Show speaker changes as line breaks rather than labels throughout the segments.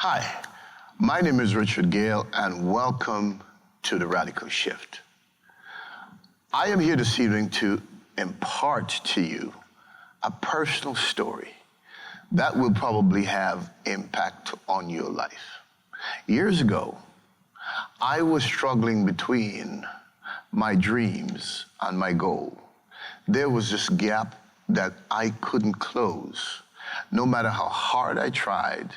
Hi, my name is Richard Gayle, and welcome to The Radical Shift. I am here this evening to impart to you a personal story that will probably have impact on your life. Years ago, I was struggling between my dreams and my goal. There was this gap that I couldn't close. No matter how hard I tried,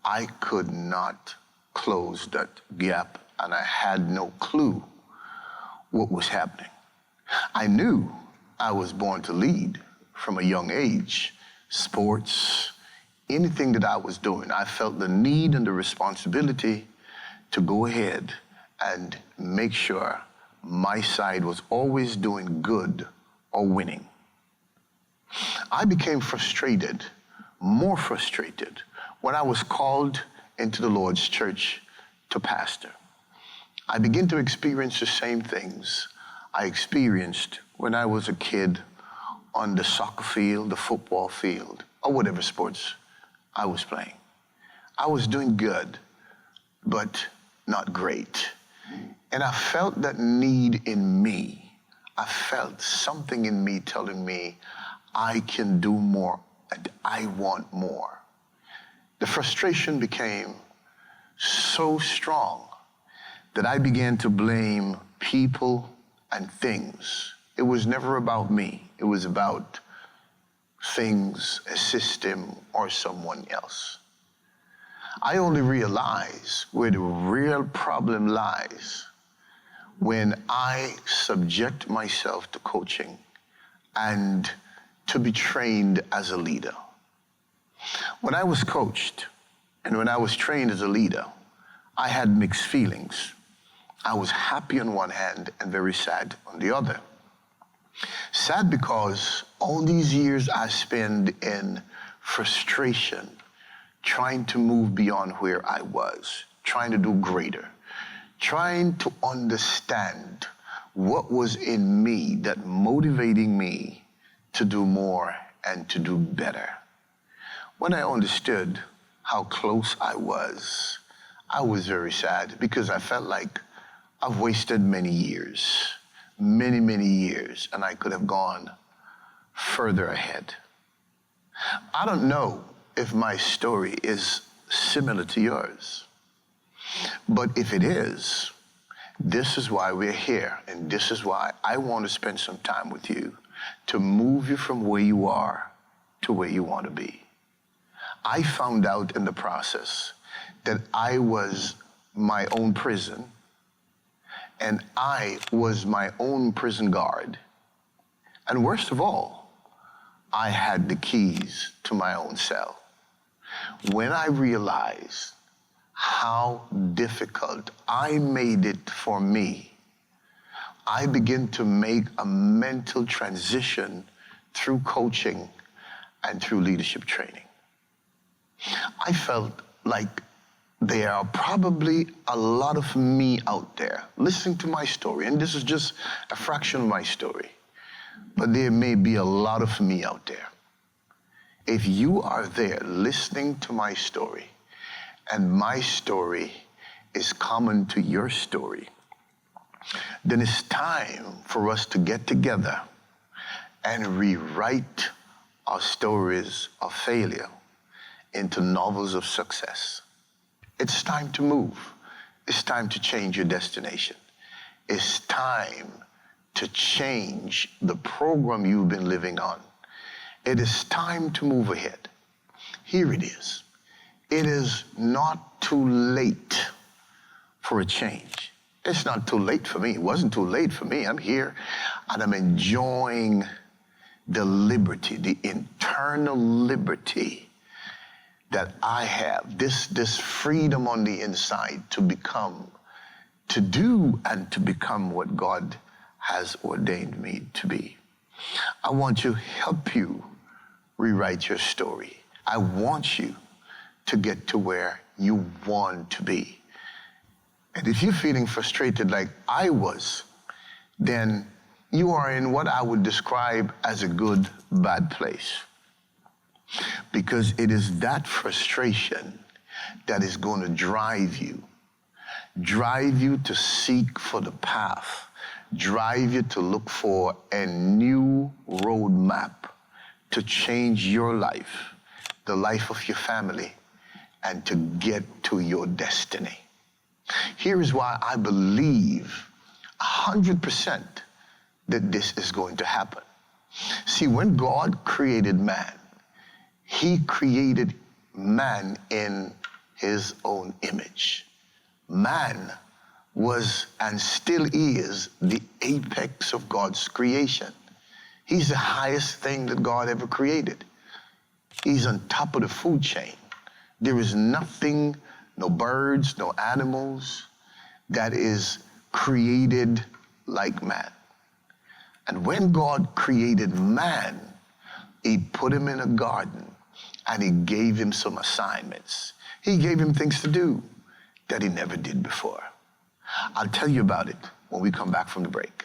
I could not close that gap, and I had no clue what was happening. I knew I was born to lead from a young age. Sports, anything that I was doing, I felt the need and the responsibility to go ahead and make sure my side was always doing good or winning. I became frustrated, more frustrated, when I was called into the Lord's church to pastor. I began to experience the same things I experienced when I was a kid on the soccer field, the football field, or whatever sports I was playing. I was doing good, but not great. And I felt that need in me. I felt something in me telling me I can do more and I want more. The frustration became so strong that I began to blame people and things. It was never about me. It was about things, a system, or someone else. I only realize where the real problem lies when I subject myself to coaching and to be trained as a leader. When I was coached and when I was trained as a leader, I had mixed feelings. I was happy on one hand and very sad on the other. Sad because all these years I spent in frustration, trying to move beyond where I was, trying to do greater, trying to understand what was in me that motivating me to do more and to do better. When I understood how close I was very sad because I felt like I've wasted many years, many years, and I could have gone further ahead. I don't know if my story is similar to yours, but if it is, this is why we're here, and this is why I want to spend some time with you to move you from where you are to where you want to be. I found out in the process that I was my own prison and I was my own prison guard. And worst of all, I had the keys to my own cell. When I realized how difficult I made it for me, I began to make a mental transition through coaching and through leadership training. I felt like there are probably a lot of me out there listening to my story, and this is just a fraction of my story, but there may be a lot of me out there. If you are there listening to my story, and my story is common to your story, then it's time for us to get together and rewrite our stories of failure into novels of success. It's time to move. It's time to change your destination. It's time to change the program you've been living on. It is time to move ahead. Here it is. It is not too late for a change. It's not too late for me. It wasn't too late for me. I'm here and I'm enjoying the liberty, the internal liberty that I have, this freedom on the inside to become, to do and to become what God has ordained me to be. I want to help you rewrite your story. I want you to get to where you want to be. And if you're feeling frustrated like I was, then you are in what I would describe as a good, bad place. Because it is that frustration that is going to drive you to seek for the path, drive you to look for a new roadmap to change your life, the life of your family, and to get to your destiny. Here is why I believe 100% that this is going to happen. See, when God created man, he created man in his own image. Man was and still is the apex of God's creation. He's the highest thing that God ever created. He's on top of the food chain. There is nothing, no birds, no animals, that is created like man. And when God created man, he put him in a garden and he gave him some assignments. He gave him things to do that he never did before. I'll tell you about it when we come back from the break.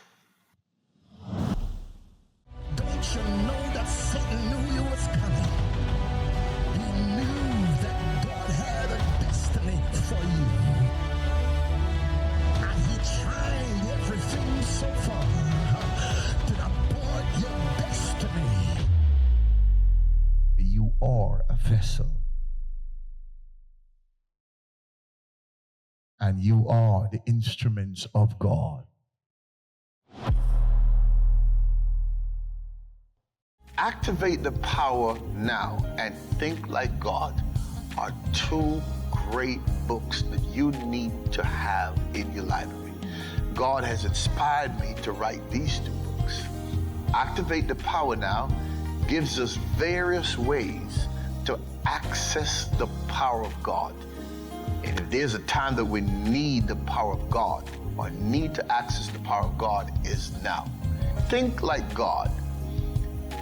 Don't you know that Satan knew you was coming? He knew that God had a destiny for you. And he tried everything so far to abort your destiny. You are a vessel. And you are the instruments of God.
Activate the Power Now and Think Like God are two great books that you need to have in your library. God has inspired me to write these two books. Activate the Power Now gives us various ways to access the power of God. And if there's a time that we need the power of God or need to access the power of God, is now. Think Like God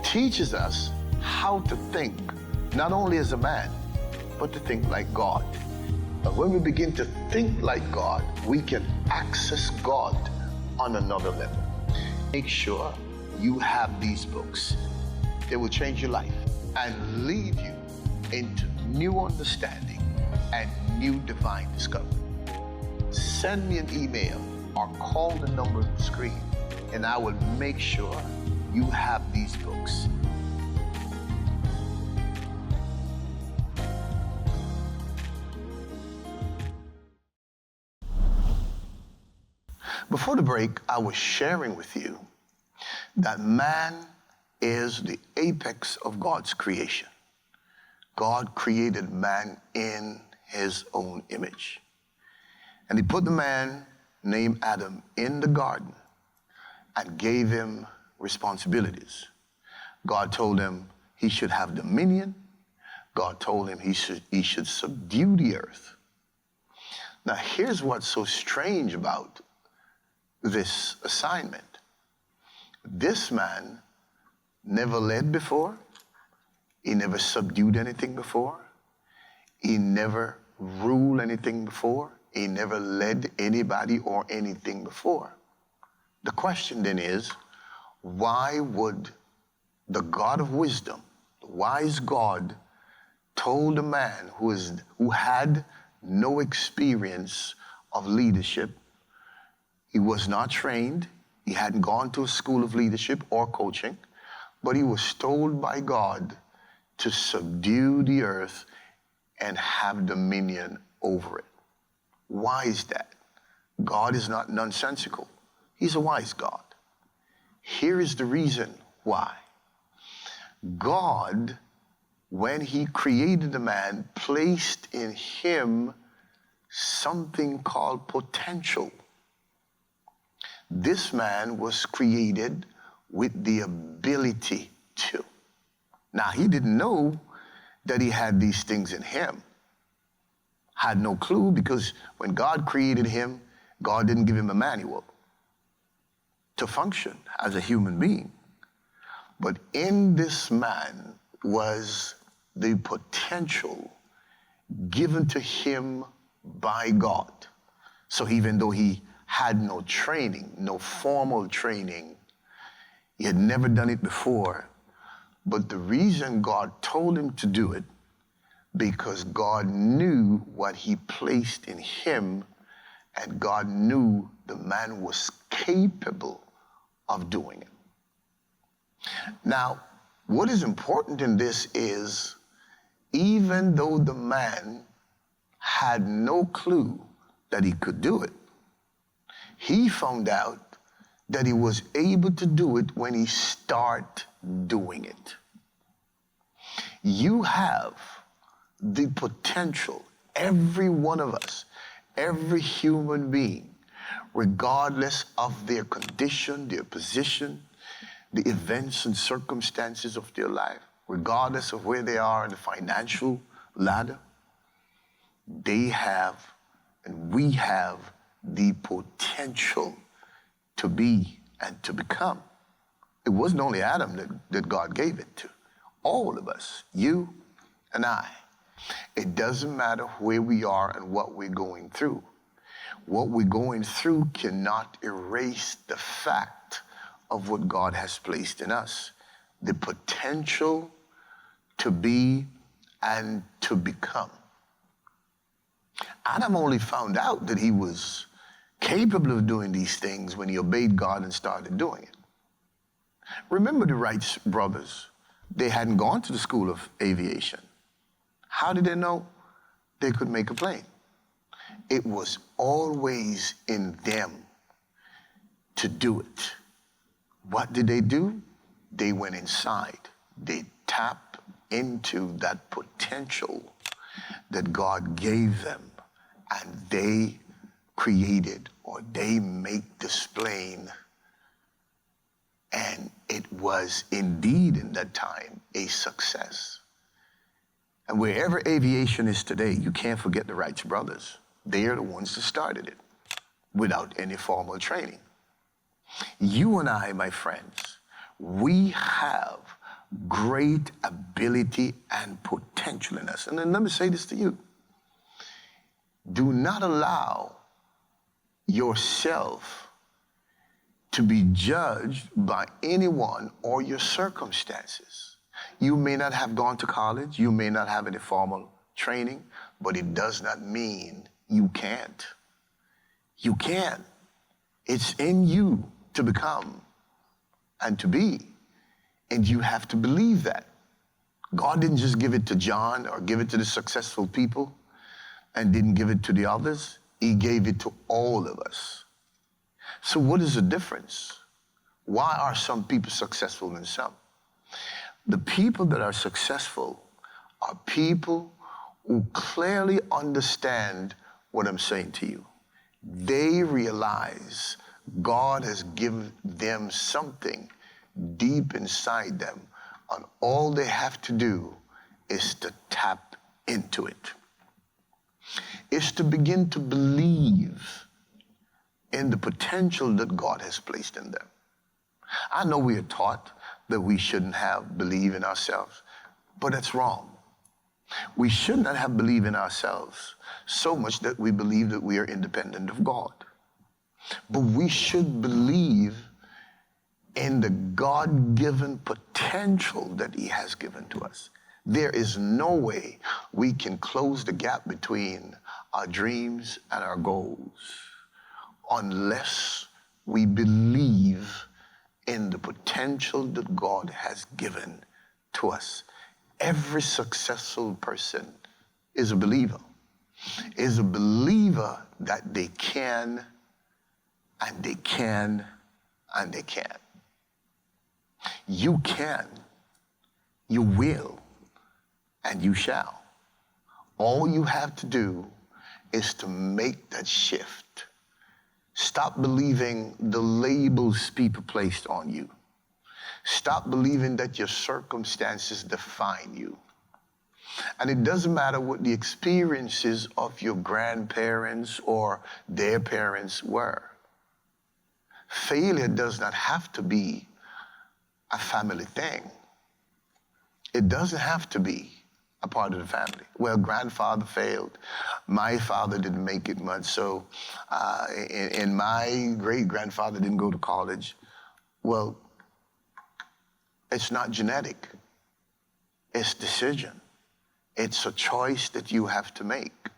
teaches us how to think, not only as a man, but to think like God. But when we begin to think like God, we can access God on another level. Make sure you have these books. They will change your life and lead you into new understanding and new divine discovery. Send me an email or call the number on the screen, and I will make sure you have these books. Before the break, I was sharing with you that man is the apex of God's creation. God created man in his own image. And he put the man named Adam in the garden and gave him responsibilities. God told him he should have dominion. God told him he should subdue the earth. Now, here's what's so strange about this assignment. This man never led before. He never subdued anything before. He never ruled anything before. He never led anybody or anything before. The question then is, why would the God of wisdom, the wise God, told a man who had no experience of leadership, he was not trained, he hadn't gone to a school of leadership or coaching, but he was told by God to subdue the earth and have dominion over it. Why is that? God is not nonsensical. He's a wise God. Here is the reason why. God, when he created the man, placed in him something called potential. This man was created with the ability to. Now, he didn't know that he had these things in him. Had no clue, because when God created him, God didn't give him a manual to function as a human being. But in this man was the potential given to him by God. So even though he had no training, no formal training, he had never done it before, but the reason God told him to do it, because God knew what he placed in him, and God knew the man was capable of doing it. Now, what is important in this is, even though the man had no clue that he could do it, he found out that he was able to do it when he started doing it. You have the potential, every one of us, every human being, regardless of their condition, their position, the events and circumstances of their life, regardless of where they are in the financial ladder, they have and we have the potential to be and to become. It wasn't only Adam that God gave it to. All of us, you and I. It doesn't matter where we are and what we're going through. What we're going through cannot erase the fact of what God has placed in us. The potential to be and to become. Adam only found out that he was capable of doing these things when he obeyed God and started doing it. Remember the Wright brothers. They hadn't gone to the school of aviation. How did they know they could make a plane? It was always in them to do it. What did they do? They went inside. They tapped into that potential that God gave them, and they created, or they make this plane. And it was indeed in that time a success. And wherever aviation is today, you can't forget the Wright brothers. They are the ones that started it without any formal training. You and I, my friends, we have great ability and potential in us. And then let me say this to you. Do not allow yourself to be judged by anyone or your circumstances. You may not have gone to college, you may not have any formal training, but it does not mean you can't. You can. It's in you to become and to be, and you have to believe that. God didn't just give it to John or give it to the successful people and didn't give it to the others. He gave it to all of us. So what is the difference? Why are some people successful than some? The people that are successful are people who clearly understand what I'm saying to you. They realize God has given them something deep inside them, and all they have to do is to tap into it. It's to begin to believe in the potential that God has placed in them. I know we are taught that we shouldn't have believe in ourselves, but that's wrong. We should not have believe in ourselves so much that we believe that we are independent of God. But we should believe in the God-given potential that he has given to us. There is no way we can close the gap between our dreams and our goals unless we believe in the potential that God has given to us. Every successful person is a believer that they can, and they can, and they can. You can, you will, and you shall. All you have to do is to make that shift. Stop believing the labels people placed on you. Stop believing that your circumstances define you. And it doesn't matter what the experiences of your grandparents or their parents were. Failure does not have to be a family thing. It doesn't have to be a part of the family. Well, grandfather failed. My father didn't make it much, so and my great-grandfather didn't go to college. Well, it's not genetic. It's decision. It's a choice that you have to make.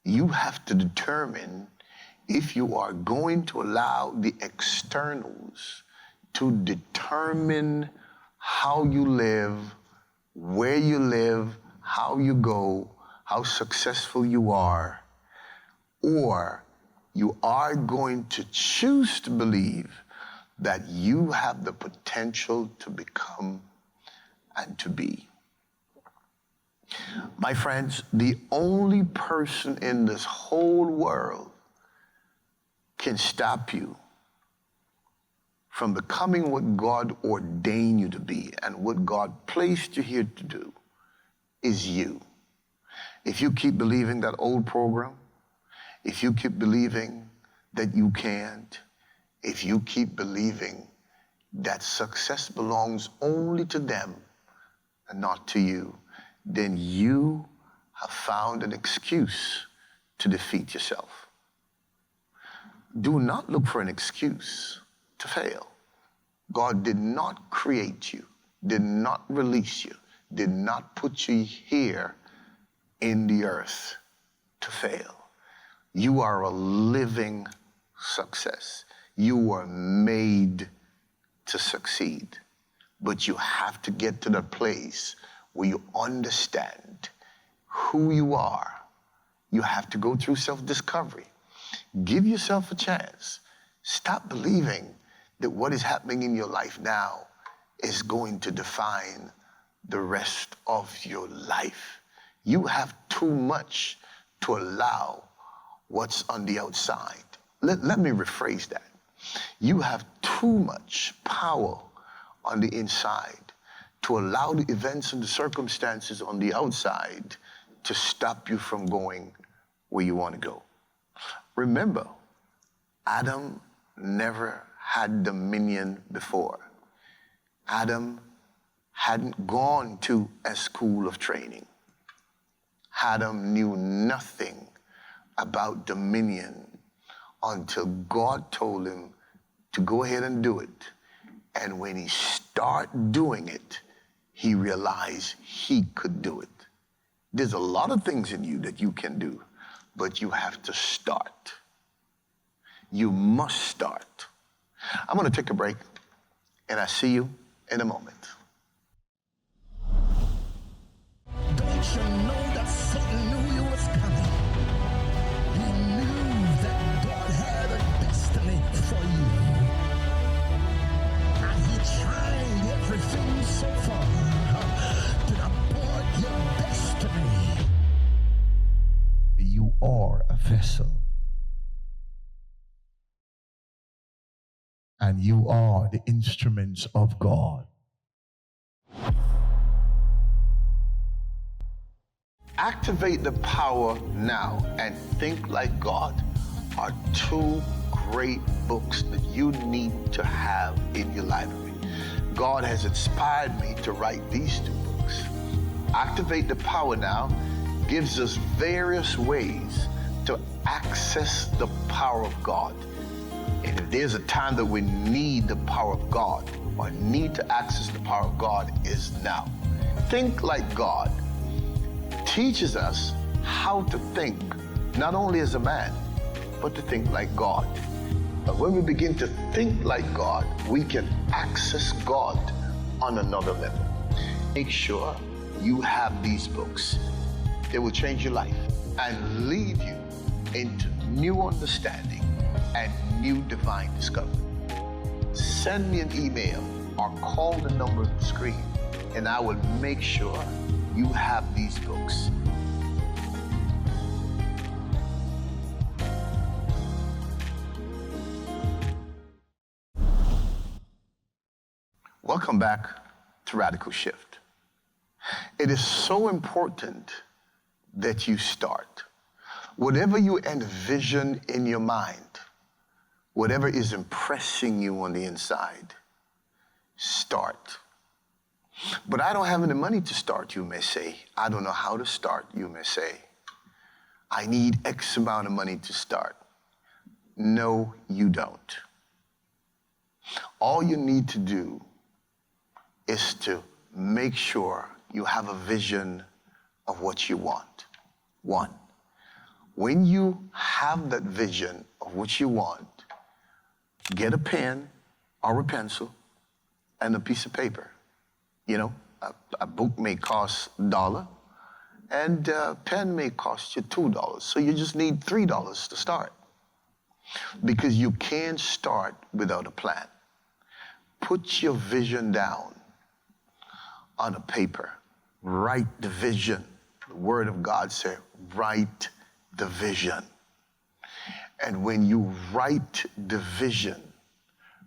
You have to determine if you are going to allow the externals to determine how you live, where you live, how you go, how successful you are, or you are going to choose to believe that you have the potential to become and to be. My friends, the only person in this whole world can stop you from becoming what God ordained you to be and what God placed you here to do is you. If you keep believing that old program, if you keep believing that you can't, if you keep believing that success belongs only to them and not to you, then you have found an excuse to defeat yourself. Do not look for an excuse to fail. God did not create you, did not release you, did not put you here in the earth to fail. You are a living success. You were made to succeed. But you have to get to the place where you understand who you are. You have to go through self-discovery. Give yourself a chance. Stop believing that what is happening in your life now is going to define the rest of your life. You have too much to allow what's on the outside. Let me rephrase that. You have too much power on the inside to allow the events and the circumstances on the outside to stop you from going where you want to go. Remember, Adam never had dominion before. Adam hadn't gone to a school of training. Adam knew nothing about dominion until God told him to go ahead and do it. And when he started doing it, he realized he could do it. There's a lot of things in you that you can do, but you have to start. You must start. I'm going to take a break, and I'll see you in a moment.
Don't you know that Satan knew you was coming? He knew that God had a destiny for you. And he tried everything so far to abort your destiny. You are a vessel. And you are the instruments of God.
Activate the Power Now and Think Like God are two great books that you need to have in your library. God has inspired me to write these two books. Activate the Power Now gives us various ways to access the power of God. And if there's a time that we need the power of God or need to access the power of God, is now. Think Like God teaches us how to think, not only as a man, but to think like God. But when we begin to think like God, we can access God on another level. Make sure you have these books. They will change your life and lead you into new understanding and new divine discovery. Send me an email or call the number on the screen, and I will make sure you have these books. Welcome back to Radical Shift. It is so important that you start. Whatever you envision in your mind, whatever is impressing you on the inside, start. But I don't have any money to start, you may say. I don't know how to start, you may say. I need X amount of money to start. No, you don't. All you need to do is to make sure you have a vision of what you want. One, when you have that vision of what you want, get a pen or a pencil and a piece of paper. You know, a book may cost $1 and a pen may cost you $2. So you just need $3 to start. Because you can't start without a plan. Put your vision down on a paper. Write the vision. The Word of God said, write the vision. And when you write the vision,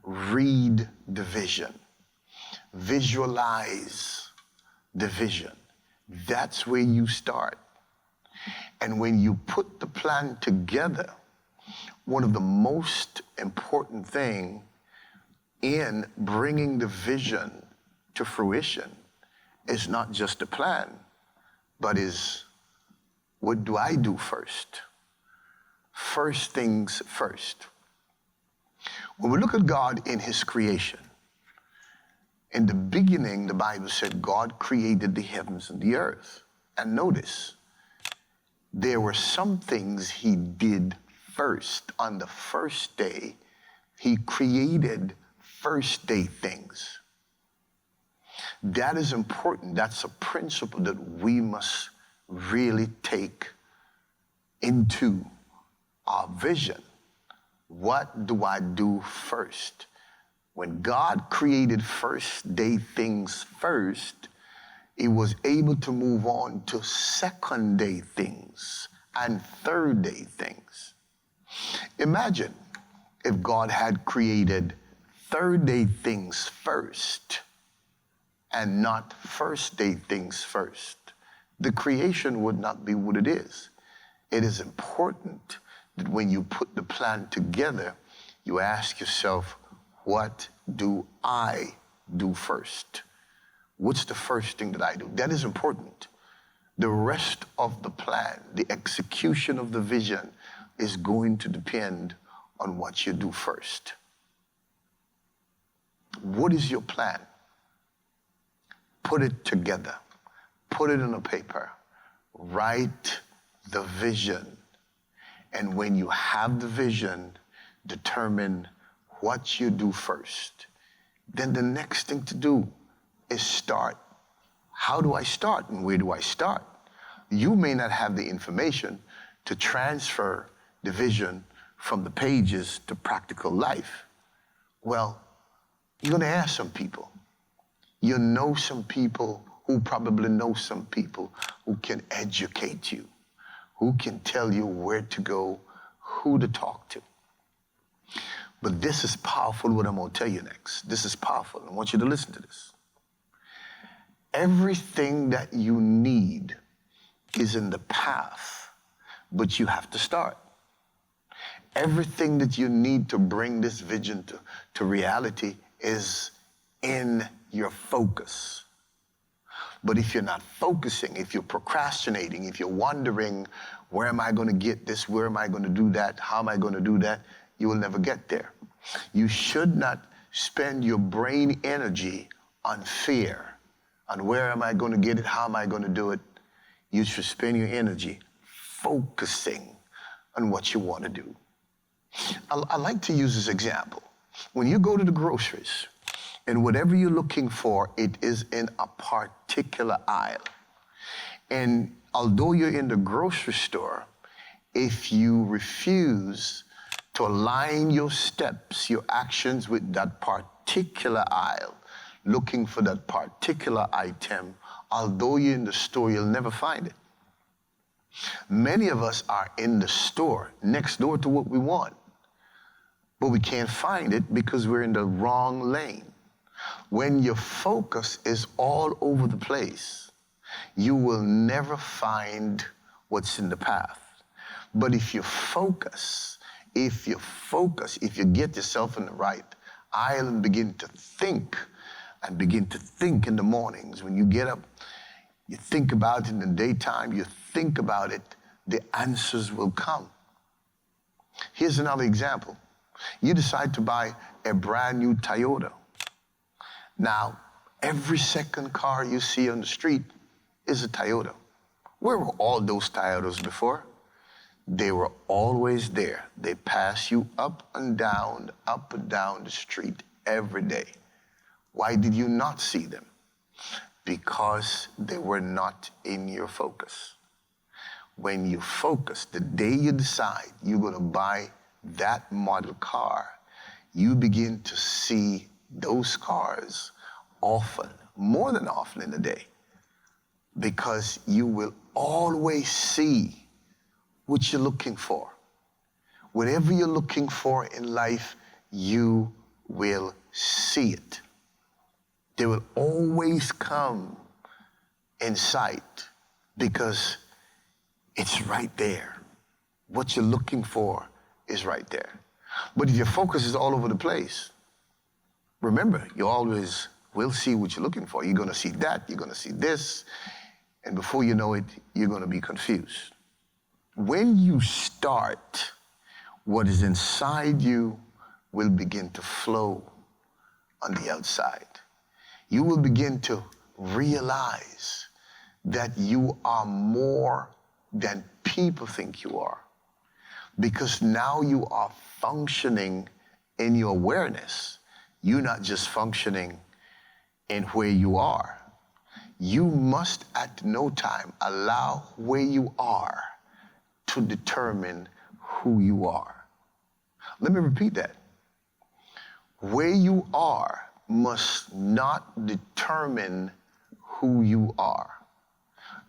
read the vision, visualize the vision. That's where you start. And when you put the plan together, one of the most important things in bringing the vision to fruition is not just a plan, but is, what do I do first? First things first. When we look at God in his creation, in the beginning, the Bible said God created the heavens and the earth. And notice, there were some things he did first. On the first day, he created first day things. That is important. That's a principle that we must really take into our vision. What do I do first? When God created first day things first, he was able to move on to second day things and third day things. Imagine if God had created third day things first and not first day things first. The creation would not be what it is. It is important that when you put the plan together, you ask yourself, what do I do first? What's the first thing that I do? That is important. The rest of the plan, the execution of the vision, is going to depend on what you do first. What is your plan? Put it together. Put it on a paper. Write the vision. And when you have the vision, determine what you do first. Then the next thing to do is start. How do I start and where do I start? You may not have the information to transfer the vision from the pages to practical life. Well, you're going to ask some people. You know some people who probably know some people who can educate you, who can tell you where to go, who to talk to. But this is powerful, what I'm going to tell you next. This is powerful. I want you to listen to this. Everything that you need is in the path, but you have to start. Everything that you need to bring this vision to reality is in your focus. But if you're not focusing, if you're procrastinating, if you're wondering, where am I going to get this? Where am I going to do that? How am I going to do that? You will never get there. You should not spend your brain energy on fear, on where am I going to get it? How am I going to do it? You should spend your energy focusing on what you want to do. I like to use this example. When you go to the groceries, and whatever you're looking for, it is in a particular aisle. And although you're in the grocery store, if you refuse to align your steps, your actions with that particular aisle, looking for that particular item, although you're in the store, you'll never find it. Many of us are in the store, next door to what we want, but we can't find it because we're in the wrong lane. When your focus is all over the place, you will never find what's in the path. But if you focus, if you get yourself in the right aisle and begin to think in the mornings, when you get up, you think about it in the daytime, you think about it, the answers will come. Here's another example. You decide to buy a brand new Toyota. Now, every second car you see on the street is a Toyota. Where were all those Toyotas before? They were always there. They pass you up and down the street every day. Why did you not see them? Because they were not in your focus. When you focus, the day you decide you're going to buy that model car, you begin to see those cars often, more than often in a day, because you will always see what you're looking for. Whatever you're looking for in life, you will see it. They will always come in sight because it's right there. What you're looking for is right there. But if your focus is all over the place, remember, you always will see what you're looking for. You're going to see that, you're going to see this, and before you know it, you're going to be confused. When you start, what is inside you will begin to flow on the outside. You will begin to realize that you are more than people think you are, because now you are functioning in your awareness. You're not just functioning in where you are. You must at no time allow where you are to determine who you are. Let me repeat that. Where you are must not determine who you are.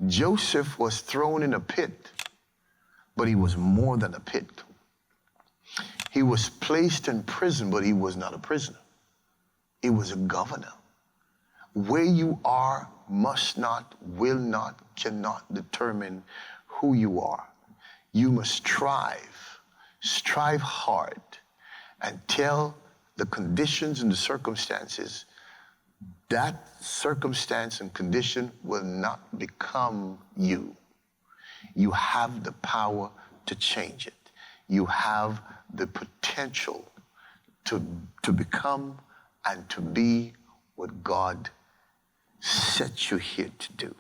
Joseph was thrown in a pit, but he was more than a pit. He was placed in prison, but he was not a prisoner. He was a governor. Where you are must not, will not, cannot determine who you are. You must strive hard, and tell the conditions and the circumstances that circumstance and condition will not become you. You have the power to change it. You have the potential to become and to be what God set you here to do.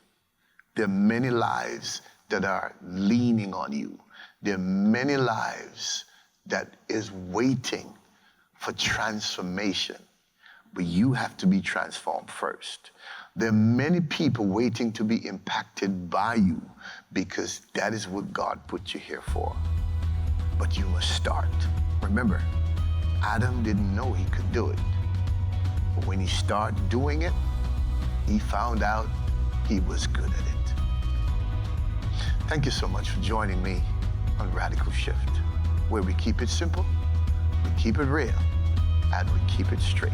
There are many lives that are leaning on you. There are many lives that is waiting for transformation, but you have to be transformed first. There are many people waiting to be impacted by you, because that is what God put you here for. But you must start. Remember, Adam didn't know he could do it, but when he started doing it, he found out he was good at it. Thank you so much for joining me on Radical Shift, where we keep it simple, we keep it real, and we keep it straight.